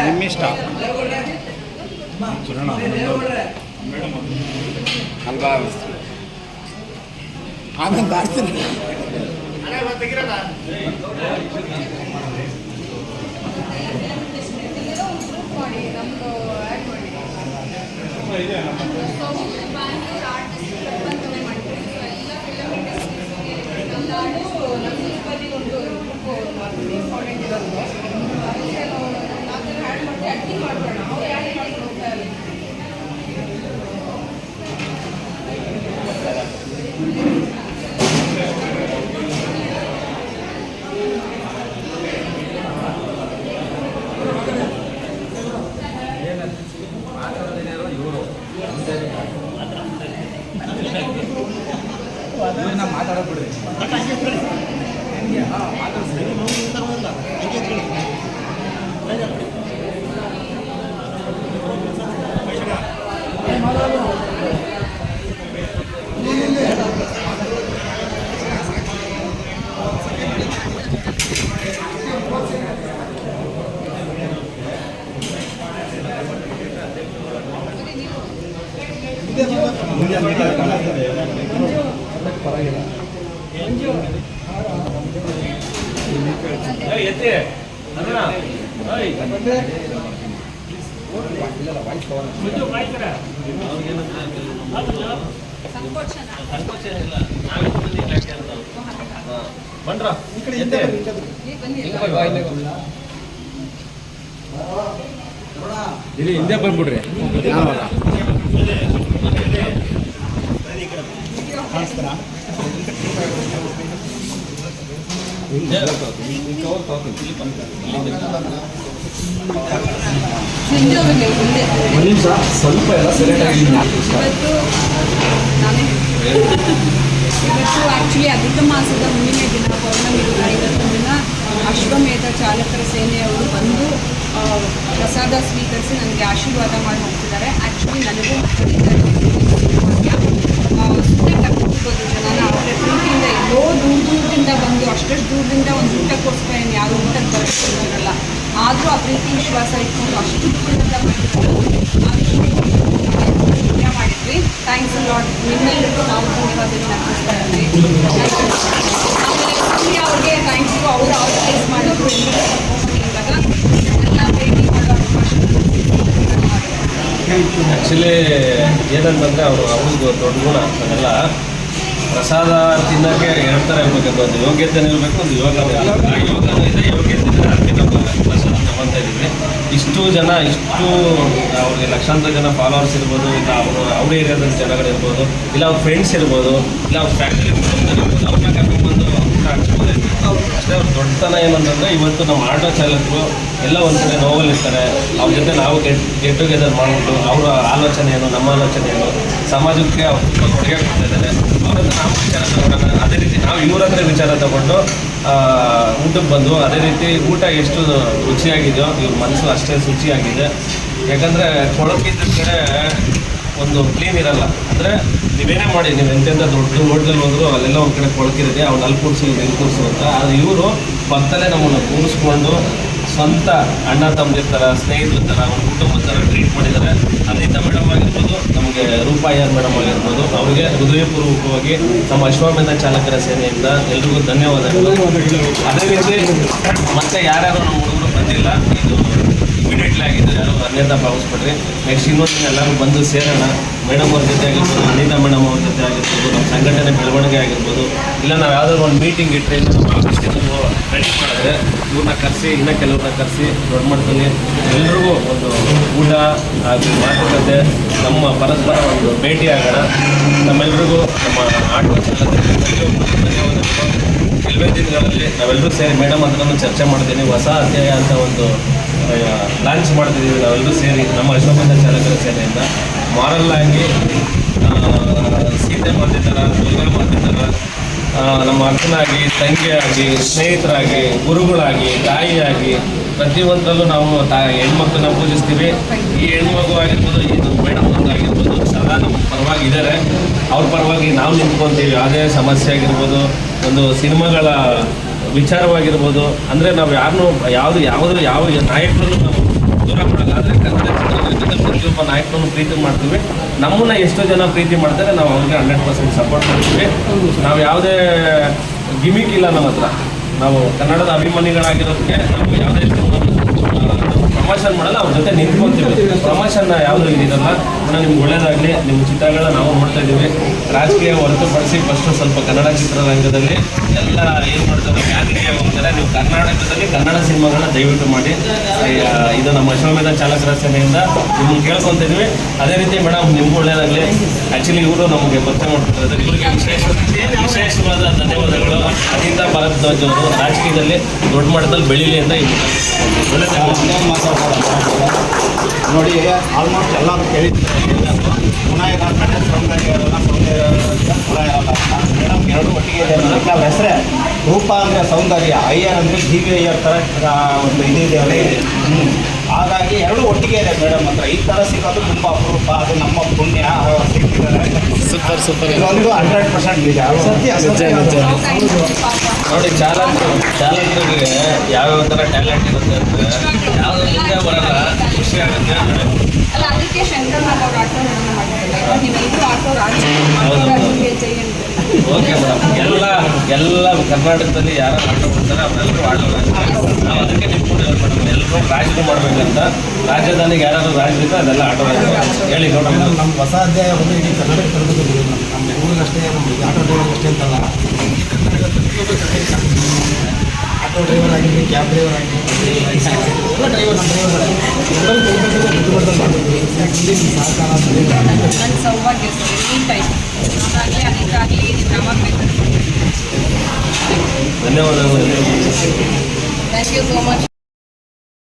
ನಿಮ್ಮಿಷ್ಟ ಅಲ್ವಾ ಆಮೇಲೆ ದಾಡ್ತೀನಿ ಮಾತಾಡೋದು ಪರವಾಗಿಲ್ಲ ಇಲ್ಲಿ ಹಿಂದೆ ಬಂದ್ಬಿಡ್ರಿ ಸ್ವಲ್ಪ ಎಲ್ಲ ಸೆಲೆಕ್ಟ್ ಆಗಿ ಇವತ್ತು ಆ್ಯಕ್ಚುಲಿ ಅಧಿಕ ಮಾಸದ ಹುಣ್ಣಿಮೆ ದಿನ ಪೌರ್ಣಮಿ ಇವತ್ತು ದಿನ ಅಶ್ವಮೇಧ ಚಾಲಕರ ಸೇನೆಯವರು ಬಂದು ಪ್ರಸಾದ ಸ್ವೀಕರಿಸಿ ನನಗೆ ಆಶೀರ್ವಾದ ಮಾಡಿ ಹೋಗ್ತಿದ್ದಾರೆ. ಆ್ಯಕ್ಚುಲಿ ನನಗೂ ಸುಮ್ಮನೆ ಕರ್ಕೊಳ್ಬೋದು ಜನನ ಅವರ ಪ್ರೀತಿಯಿಂದ ಎಲ್ಲೋ ದೂರದಿಂದ ಬಂದು ಅಷ್ಟಷ್ಟು ದೂರದಿಂದ ಒಂದು ಊಟಕ್ಕೋಸ್ಕರ ಏನು ಯಾರು ಊಟಕ್ಕೆ ಬರೋಲ್ಲ, ಆದರೂ ಆ ಪ್ರೀತಿ ವಿಶ್ವಾಸ ಇಟ್ಕೊಂಡು ಅಷ್ಟು ದೂರದಿಂದ ಬಂದಿದ್ದಾರೆ. ಮಾಡಿದ್ವಿ. Thanks lot. ನಿಮ್ಮೆಲ್ಲರಿಗೂ ನಾವು ಧನ್ಯವಾದಗಳು ಅರ್ಪಿಸ್ತಾ ಇದ್ವಿ. ಆಮೇಲೆ ಅವ್ರಿಗೆ ಥ್ಯಾಂಕ್ಸ್. ಅವರು ಆರ್ಗನೈಸ್ ಮಾಡೋದು ಇವಾಗ ಎಲ್ಲ ಭೇಟಿ ಮಾಡೋ ಅವಕಾಶ. ಆ್ಯಕ್ಚುಲಿ ಏನಂತಂದರೆ ಅವ್ರಿಗೂ ದೊಡ್ಡ ಗುಣ ಅದೆಲ್ಲ ಪ್ರಸಾದ ತಿನ್ನೋಕ್ಕೆ ಎರಡು ಥರ ಇರಬೇಕು. ಒಂದು ಯೋಗ್ಯತೆ ಇರಬೇಕು, ಒಂದು ಯೋಗನೂ ಇದೆ, ಯೋಗ್ಯತೆ ಇದೆ. ಅದಕ್ಕೆ ನಮ್ಮ ಪ್ರಸಾದ ತಗೊತಾ ಇದ್ದೀವಿ. ಇಷ್ಟು ಜನ, ಇಷ್ಟು ಅವ್ರಿಗೆ ಲಕ್ಷಾಂತರ ಜನ ಫಾಲೋವರ್ಸ್ ಇರ್ಬೋದು, ಇಲ್ಲ ಅವ್ರ ಏರಿಯಾದ ಜನಗಳಿರ್ಬೋದು, ಇಲ್ಲ ಅವ್ರ ಫ್ರೆಂಡ್ಸ್ ಇರ್ಬೋದು, ಇಲ್ಲ ಅವ್ರ ಫ್ಯಾಕ್ಟ್ರಿ ಇರ್ಬೋದು, ಅವ್ರನ್ನ ಕರ್ಕೊಂಡ್ಬಂದು ಊಟ ಹಾಕ್ಸ್ಬೋದಾಯ್ತು. ಅಷ್ಟೇ ಅವ್ರ ದೊಡ್ಡತನ ಏನಂತಂದರೆ ಇವತ್ತು ನಮ್ಮ ಆಟೋ ಚಾಲಕರು ಎಲ್ಲ ಒಂದು ಕಡೆ ನೋವಲ್ಲಿರ್ತಾರೆ. ಅವ್ರ ಜೊತೆ ನಾವು ಗೆಟ್ ಟುಗೆದರ್ ಮಾಡಿಬಿಟ್ಟು ಅವರ ಆಲೋಚನೆ ಏನು, ನಮ್ಮ ಆಲೋಚನೆ ಏನು, ಸಮಾಜಕ್ಕೆ ಅವ್ರು ತುಂಬ ಕೊಡುಗೆ ಕೊಡ್ತಾ ಇದ್ದಾರೆ. ಅವ್ರದ್ದು ನಾವು ವಿಚಾರ ತಗೊಂಡಾಗ ಅದೇ ರೀತಿ ನಾವು ಇವರತ್ರ ವಿಚಾರ ತಗೊಂಡು ಊಟಕ್ಕೆ ಬಂದು ಅದೇ ರೀತಿ ಊಟ ಎಷ್ಟು ರುಚಿಯಾಗಿದೆಯೋ ಇವ್ರ ಮನಸ್ಸು ಅಷ್ಟೇ ಶುಚಿಯಾಗಿದೆ. ಯಾಕಂದರೆ ಕೊಳಕಿದ್ದ ಕಡೆ ಒಂದು ಕ್ಲೀನ್ ಇರಲ್ಲ. ಅಂದರೆ ನೀವೇನೇ ಮಾಡಿ, ನೀವು ಎಂತೆಂಥ ದೊಡ್ಡ ಹೋಟ್ಲಲ್ಲಿ ಹೋದ್ರು ಅಲ್ಲೆಲ್ಲ ಒಂದು ಕಡೆ ಕೊಳಕಿರುತ್ತೆ, ಅವ್ನು ಅಲ್ಲಿ ಕೂರಿಸು ಇಲ್ಲಿ ಕೂರಿಸು ಅಂತ. ಆದರೆ ಇವರು ಪಕ್ಕದಲ್ಲೇ ನಮ್ಮನ್ನು ಕೂರಿಸ್ಕೊಂಡು ಸ್ವಂತ ಅಣ್ಣ ತಮ್ಮದಿರ ಥರ, ಸ್ನೇಹಿತರ ಥರ, ಒಂದು ಕುಟುಂಬದ ಥರ ಟ್ರೀಟ್ ಮಾಡಿದ್ದಾರೆ. ಅನಿತಾ ಮೇಡಮ್ ಆಗಿರ್ಬೋದು, ನಮಗೆ ರೂಪಾಯರ್ ಮೇಡಮ್ ಆಗಿರ್ಬೋದು, ಅವರಿಗೆ ಹೃದಯಪೂರ್ವಕವಾಗಿ ನಮ್ಮ ಅಶ್ವಮೇಧ ಚಾಲಕರ ಸೇನೆಯಿಂದ ಎಲ್ರಿಗೂ ಧನ್ಯವಾದಗಳು. ಅದೇ ರೀತಿ ಮತ್ತೆ ಯಾರ್ಯಾರು ನಮ್ಮ ಹುಡುಗರು ಬಂದಿಲ್ಲ, ಇದು ಇಮಿಡಿಯೇಟ್ಲಿ ಆಗಿದೆ, ಯಾರು ಅನ್ಯತಾ ಭಾವಿಸ್ಬಿಟ್ರಿ. ನೆಕ್ಸ್ಟ್ ಇನ್ನೊಂದು ಎಲ್ಲರೂ ಬಂದು ಸೇರೋಣ. ಮೇಡಮ್ ಅವ್ರ ಜೊತೆ ಆಗಿರ್ಬೋದು, ಅನಿತಾ ಮೇಡಮ್ ಅವ್ರ ಜೊತೆ ಆಗಿರ್ಬೋದು, ನಮ್ಮ ಸಂಘಟನೆ ಬೆಳವಣಿಗೆ ಆಗಿರ್ಬೋದು, ಇಲ್ಲ ನಾವು ಯಾವುದಾದ್ರು ಒಂದು ಮೀಟಿಂಗ್ ಇಟ್ಟರೆ ಇಲ್ಲ ನಮ್ಮ ಆಫೀಸ್ಗೆ ರೆಡಿ ಮಾಡಿದ್ರೆ ಇವ್ರನ್ನ ಕರೆಸಿ, ಇನ್ನೂ ಕೆಲವ್ರನ್ನ ಕರೆಸಿ ದೊಡ್ಡ ಮಟ್ಟದಲ್ಲಿ ಎಲ್ರಿಗೂ ಒಂದು ಊಟ ಹಾಗೂ ಮಾತುಕತೆ, ನಮ್ಮ ಪರಸ್ಪರ ಒಂದು ಭೇಟಿ ಆಗೋಣ. ನಮ್ಮೆಲ್ರಿಗೂ ನಮ್ಮ ಆಟೋ ಚಾಲಕರಿಗೆ ಧನ್ಯವಾದಗಳು. ಕೆಲವೇ ದಿನಗಳಲ್ಲಿ ನಾವೆಲ್ಲರೂ ಸೇರಿ ಮೇಡಮ್ ಹತ್ರನೂ ಚರ್ಚೆ ಮಾಡ್ತೀನಿ. ಹೊಸ ಅಧ್ಯಾಯ ಅಂತ ಒಂದು ಲಾಂಚ್ ಮಾಡ್ತಿದ್ದೀವಿ ನಾವೆಲ್ಲರೂ ಸೇರಿ ನಮ್ಮ ಅಶ್ವಮೇಧ ಚಾಲಕರ ಸೇನೆಯಿಂದ. ಮಾರಲ್ ಆಗಿ ಸೀತೆ ಮಾತೆ ಥರ, ದುರ್ಗಾ ಮಾತೆ ಥರ, ನಮ್ಮ ಅಕ್ಕನಾಗಿ, ತಂಗಿಯಾಗಿ, ಸ್ನೇಹಿತರಾಗಿ, ಗುರುಗಳಾಗಿ, ತಾಯಿಯಾಗಿ ಪ್ರತಿಯೊಂದರಲ್ಲೂ ನಾವು ಹೆಣ್ಮಕ್ಳನ್ನ ಪೂಜಿಸ್ತೀವಿ. ಈ ಹೆಣ್ಮಗು ಆಗಿರ್ಬೋದು, ಈ ಮೇಡಮ್ ಆಗಿರ್ಬೋದು ಸದಾ ನಮ್ಮ ಪರವಾಗಿ ಇದ್ದಾರೆ. ಅವ್ರ ಪರವಾಗಿ ನಾವು ನಿಂತ್ಕೊತೀವಿ. ಯಾವುದೇ ಸಮಸ್ಯೆ ಆಗಿರ್ಬೋದು, ಒಂದು ಸಿನಿಮಾಗಳ ವಿಚಾರವಾಗಿರ್ಬೋದು, ಅಂದರೆ ನಾವು ಯಾವುದು ಯಾವ ನಾಯಕರನ್ನು ನಾವು ದೂರ ಮಾಡಲ್ಲ. ಆದರೆ ಕನ್ನಡ ಚಿತ್ರರಂಗದ ಪ್ರತಿಯೊಬ್ಬ ನಾಯಕರನ್ನು ಪ್ರೀತಿ ಮಾಡ್ತೀವಿ. ನಮ್ಮನ್ನ ಎಷ್ಟೋ ಜನ ಪ್ರೀತಿ ಮಾಡ್ತಾರೆ, ನಾವು ಅವ್ರಿಗೆ 100% ಸಪೋರ್ಟ್ ಮಾಡ್ತೀವಿ. ನಾವು ಯಾವುದೇ ಗಿಮಿಕ್ ಇಲ್ಲ ನಮ್ಮ ಹತ್ರ. ನಾವು ಕನ್ನಡದ ಅಭಿಮಾನಿಗಳಾಗಿರೋದಕ್ಕೆ ನಾವು ಯಾವುದೇ ಪ್ರಮೋಷನ್ ಮಾಡಲ್ಲ, ಅವ್ರ ಜೊತೆ ನಿಂತ್ಕೊತೀವಿ. ಪ್ರಮೋಷನ್ ಯಾವುದೂ ಇದಿರಲ್ಲ. ನಿಮ್ಗೆ ಒಳ್ಳೇದಾಗಲಿ. ನಿಮ್ಮ ಚಿತ್ರಗಳನ್ನ ನಾವು ನೋಡ್ತಾ ಇದ್ದೀವಿ. ರಾಜಕೀಯ ಹೊರತುಪಡಿಸಿ ಫಸ್ಟು ಸ್ವಲ್ಪ ಕನ್ನಡ ಚಿತ್ರರಂಗದಲ್ಲಿ ಎಲ್ಲ ಏನು ಮಾಡ್ತಾರೆ, ಯಾರಿಗೆ ಹೋಗ್ತಾರೆ. ನೀವು ಕರ್ನಾಟಕದಲ್ಲಿ ಕನ್ನಡ ಸಿನಿಮಾಗಳನ್ನ ದಯವಿಟ್ಟು ಮಾಡಿ. ಇದು ನಮ್ಮ ಅಶ್ವಮೇಧ ಚಾಲಕರ ಸೇನೆಯಿಂದ ನಿಮ್ಗೆ ಕೇಳ್ಕೊತಿದ್ವಿ. ಅದೇ ರೀತಿ ಮೇಡಮ್, ನಿಮ್ಗೂ ಒಳ್ಳೇದಾಗಲಿ. ಆ್ಯಕ್ಚುಲಿ ಇವರು ನಮಗೆ ಪರಿಚಯ ಮಾಡ್ಕೊತಾರೆ. ಇವರಿಗೆ ವಿಶೇಷವಾದ ಧನ್ಯವಾದಗಳು. ಅನಿತಾ ಭಾರದ್ವಾಜ್ ಅವರು ರಾಜಕೀಯದಲ್ಲಿ ದೊಡ್ಡ ಮಟ್ಟದಲ್ಲಿ ಬೆಳೀಲಿ ಅಂತ ನೋಡಿ, ಆಲ್ಮೋಸ್ಟ್ ಎಲ್ಲರೂ ಕೇಳಿದ್ದಾರೆ. ವಿನಾಯಕ ಕನ್ನಡ ಸೌಂದರ್ಯ ಮೇಡಮ್ ಎರಡು ಒಟ್ಟಿಗೆ ಇದೆ. ಅವ್ರ ಹೆಸರೇ ರೂಪ ಅಂದರೆ ಸೌಂದರ್ಯ, ಅಯ್ಯರ್ ಅಂದರೆ ಜೀವಿ ಅಯ್ಯರ್ ಥರ ಒಂದು ಇದಿದೆ ಅವರೇ. ಹಾಗಾಗಿ ಎರಡು ಒಟ್ಟಿಗೆ ಇದೆ ಮೇಡಮ್ ಹತ್ರ. ಈ ಥರ ಸಿಗೋದು ತುಂಬ ಅಪರೂಪ. ಅದು ನಮ್ಮ ಪುಣ್ಯ ಸಿಗ್ತಿದ್ದಾರೆ. ಇದೊಂದು 100% ನಿಜ. ಸತ್ಯ ನೋಡಿ, ಚಾಲಕರಿಗೆ ಯಾವ್ಯಾವ ಥರ ಟ್ಯಾಲೆಂಟ್ ಇರುತ್ತೆ ಅಂದರೆ ಯಾವುದು ಮುಂದೆ ಬರಲ್ಲ, ಖುಷಿ ಆಗುತ್ತೆ. ಅಲ್ಲ, ಅದಕ್ಕೆ ಶಂಕರ್ನಾಥ್ ಅವ್ರ ಆಟೋ ನಿರ್ಮಾಣ ಮಾಡಿದ್ದಾರೆ. ನೀವೆಲ್ಲರೂ ಆಟೋ ರಾಜ್ರಿಗೆ ಜೈ ಅಂತ. ಓಕೆ ಮೇಡಮ್, ಎಲ್ಲ ಕರ್ನಾಟಕದಲ್ಲಿ ಯಾರು ಆಟೋ ಮಾಡ್ತಾರೆ ಅವರೆಲ್ಲರೂ ಆಟೋ ನಾವು ಅದಕ್ಕೆ ನಿಂತ್ಕೊಂಡಿರೋದು ಮೇಡಮ್. ಎಲ್ಲರೂ ರಾಜರು ಮಾಡಬೇಕಂತ. ರಾಜಧಾನಿಗೆ ಯಾರಾದರೂ ರಾಜರಿದ್ರೆ ಅದೆಲ್ಲ ಆಟೋ ಹೇಳಿ ನೋಡೋಣ. ನಮ್ಮ ಹೊಸ ಅಧ್ಯಾಯ ಒಂದು ಇಡೀ ಕರ್ನಾಟಕ ತರಬೇತಿ ನಮ್ಮ ಬೆಂಗಳೂರಿಗಷ್ಟೇ, ನಮ್ಮ ಆಟೋ ಡ್ರೈವರ್ಗಷ್ಟೇ ಅಂತಲ್ಲ. ಆಟೋ ಡ್ರೈವರ್ ಆಗಿರಲಿ, ಕ್ಯಾಬ್ ಡ್ರೈವರ್ ಆಗಿರಲಿ, ಎಲ್ಲ ಡ್ರೈವರ್ ನಮ್ಮ ಸಹಕಾರ. ನನ್ನ ಸೌಭಾಗ್ಯ ಸರ್, ಈ ಟೈಪ್ ನಾನಾಗಲಿ ಅನೇಕಾಗಲಿ ಡ್ರಾಮಾ ಬೇಕಾದ್ರೆ. ಧನ್ಯವಾದಗಳು. Thank you so much.